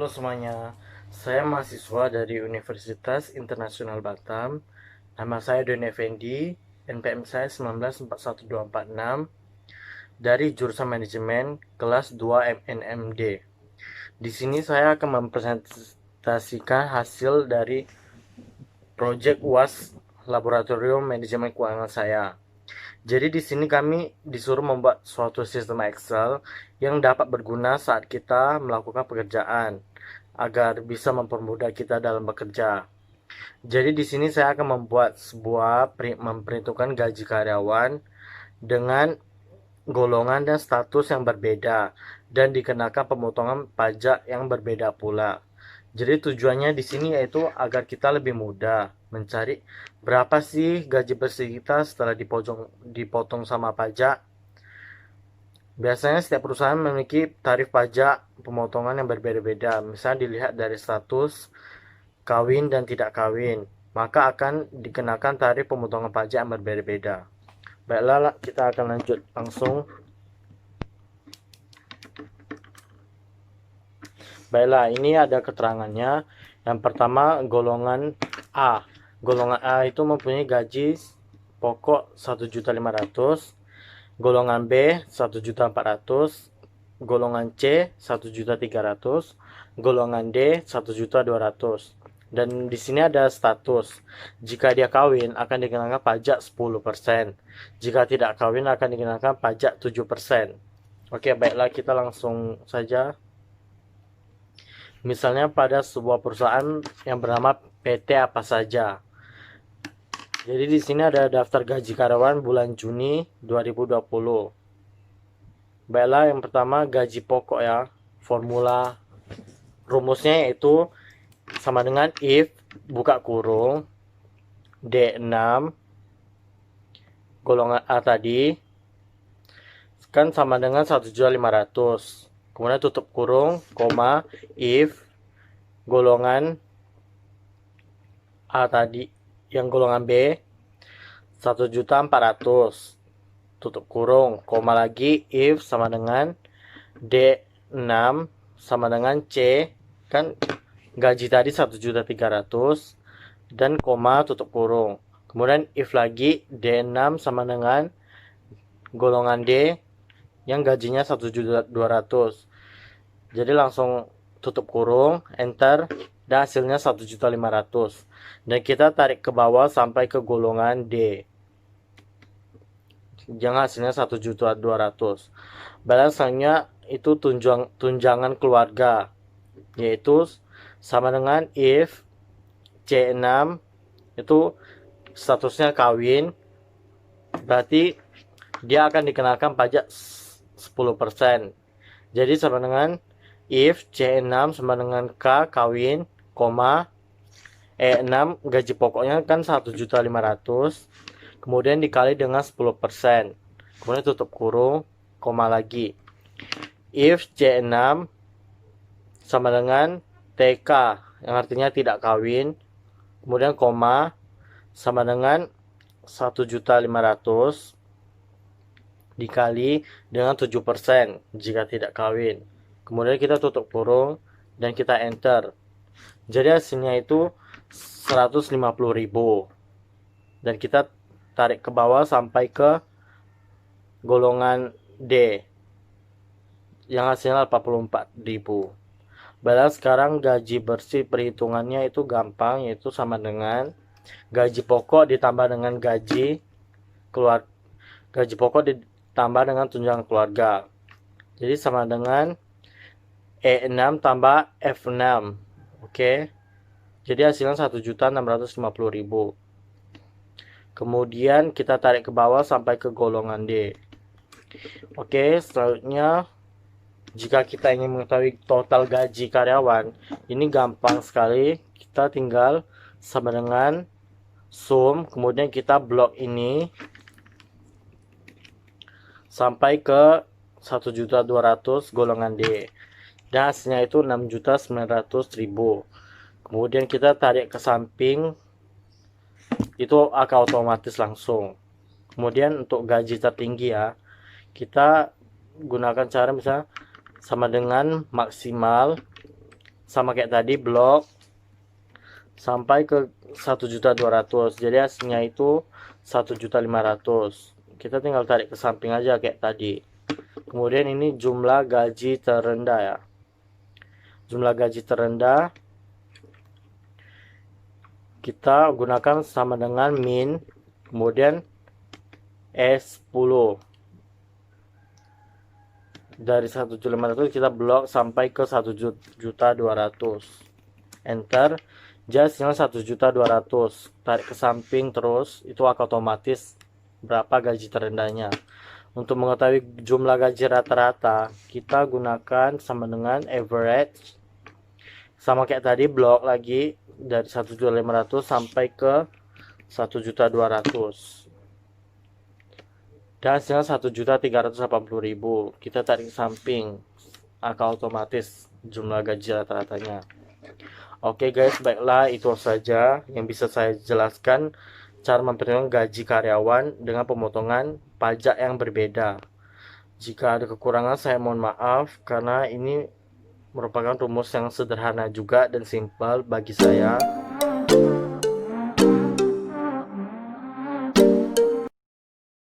Halo semuanya, saya mahasiswa dari Universitas Internasional Batam. Nama saya Doni Effendi, NPM saya 1941246 dari jurusan manajemen kelas 2 MNMD. Di sini saya akan mempresentasikan hasil dari proyek UAS Laboratorium Manajemen Keuangan saya. Jadi di sini kami disuruh membuat suatu sistem Excel yang dapat berguna saat kita melakukan pekerjaan agar bisa mempermudah kita dalam bekerja. Jadi di sini saya akan membuat memperhitungkan gaji karyawan dengan golongan dan status yang berbeda dan dikenakan pemotongan pajak yang berbeda pula. Jadi tujuannya di sini yaitu agar kita lebih mudah mencari berapa sih gaji bersih kita setelah dipotong sama pajak. Biasanya setiap perusahaan memiliki tarif pajak pemotongan yang berbeda-beda. Misalnya dilihat dari status kawin dan tidak kawin, maka akan dikenakan tarif pemotongan pajak yang berbeda-beda. Baiklah, kita akan lanjut langsung. Baiklah, ini ada keterangannya. Yang pertama, golongan A. Golongan A itu mempunyai gaji pokok 1.500.000, golongan B 1.400.000, golongan C 1.300.000, golongan D 1.200.000. Dan di sini ada status. Jika dia kawin akan dikenakan pajak 10%. Jika tidak kawin akan dikenakan pajak 7%. Oke, baiklah kita langsung saja. Misalnya pada sebuah perusahaan yang bernama PT apa saja. Jadi di sini ada daftar gaji karyawan bulan Juni 2020. Baiklah, yang pertama gaji pokok ya. Formula rumusnya yaitu sama dengan if buka kurung D6 golongan A tadi kan sama dengan 1.500.000. Kemudian tutup kurung, koma, if golongan A tadi yang golongan B 1.400.000. Tutup kurung, koma lagi, if sama dengan D6 sama dengan C, kan gaji tadi 1.300.000 dan koma tutup kurung. Kemudian if lagi D6 sama dengan golongan D yang gajinya 1.200.000. Jadi langsung tutup kurung, enter, dan hasilnya 1.500.000. Dan kita tarik ke bawah sampai ke golongan D. Yang hasilnya 1.200.000. Balasannya itu tunjangan keluarga, yaitu sama dengan if C6 itu statusnya kawin, berarti dia akan dikenakan pajak 10%. Jadi sama dengan if C6 sama dengan K kawin, koma E6 gaji pokoknya kan 1.500.000, kemudian dikali dengan 10%. Kemudian tutup kurung, koma lagi. If C6 sama dengan TK yang artinya tidak kawin, kemudian koma sama dengan 1.500.000 dikali dengan 7% jika tidak kawin. Kemudian kita tutup kurung dan kita enter. Jadi hasilnya itu 150.000. Dan kita tarik ke bawah sampai ke golongan D yang hasilnya 84.000. Baiklah, sekarang gaji bersih perhitungannya itu gampang, yaitu sama dengan gaji pokok ditambah dengan gaji pokok ditambah dengan tunjangan keluarga. Jadi sama dengan E6 tambah F6. Oke. Jadi hasilnya 1.650.000. Kemudian kita tarik ke bawah sampai ke golongan D. Oke, selanjutnya jika kita ingin mengetahui total gaji karyawan, ini gampang sekali. Kita tinggal sama dengan sum, kemudian kita blok ini sampai ke 1.200.000 golongan D. Dan hasilnya itu 6.900.000. Kemudian kita tarik ke samping, itu akan otomatis langsung. Kemudian untuk gaji tertinggi ya, kita gunakan cara misalnya sama dengan maksimal sama kayak tadi, blok sampai ke 1.200.000. Jadi hasilnya itu 1.500.000. Kita tinggal tarik ke samping aja kayak tadi. Kemudian ini jumlah gaji terendah ya. Jumlah gaji terendah kita gunakan sama dengan min, kemudian E10. Dari 1.500.000 kita blok sampai ke 1.200.000. Enter. Hasilnya 1.200.000. Tarik ke samping terus, itu akan otomatis berapa gaji terendahnya. Untuk mengetahui jumlah gaji rata-rata, kita gunakan sama dengan average. Sama kayak tadi, blok lagi dari 1.500.000 sampai ke 1.200.000. Dan hasilnya 1.380.000. Kita tarik ke samping, akan otomatis jumlah gaji rata-ratanya. Oke guys, baiklah itu saja yang bisa saya jelaskan cara memperhitungan gaji karyawan dengan pemotongan pajak yang berbeda. Jika ada kekurangan saya mohon maaf, karena ini merupakan rumus yang sederhana juga dan simpel bagi saya.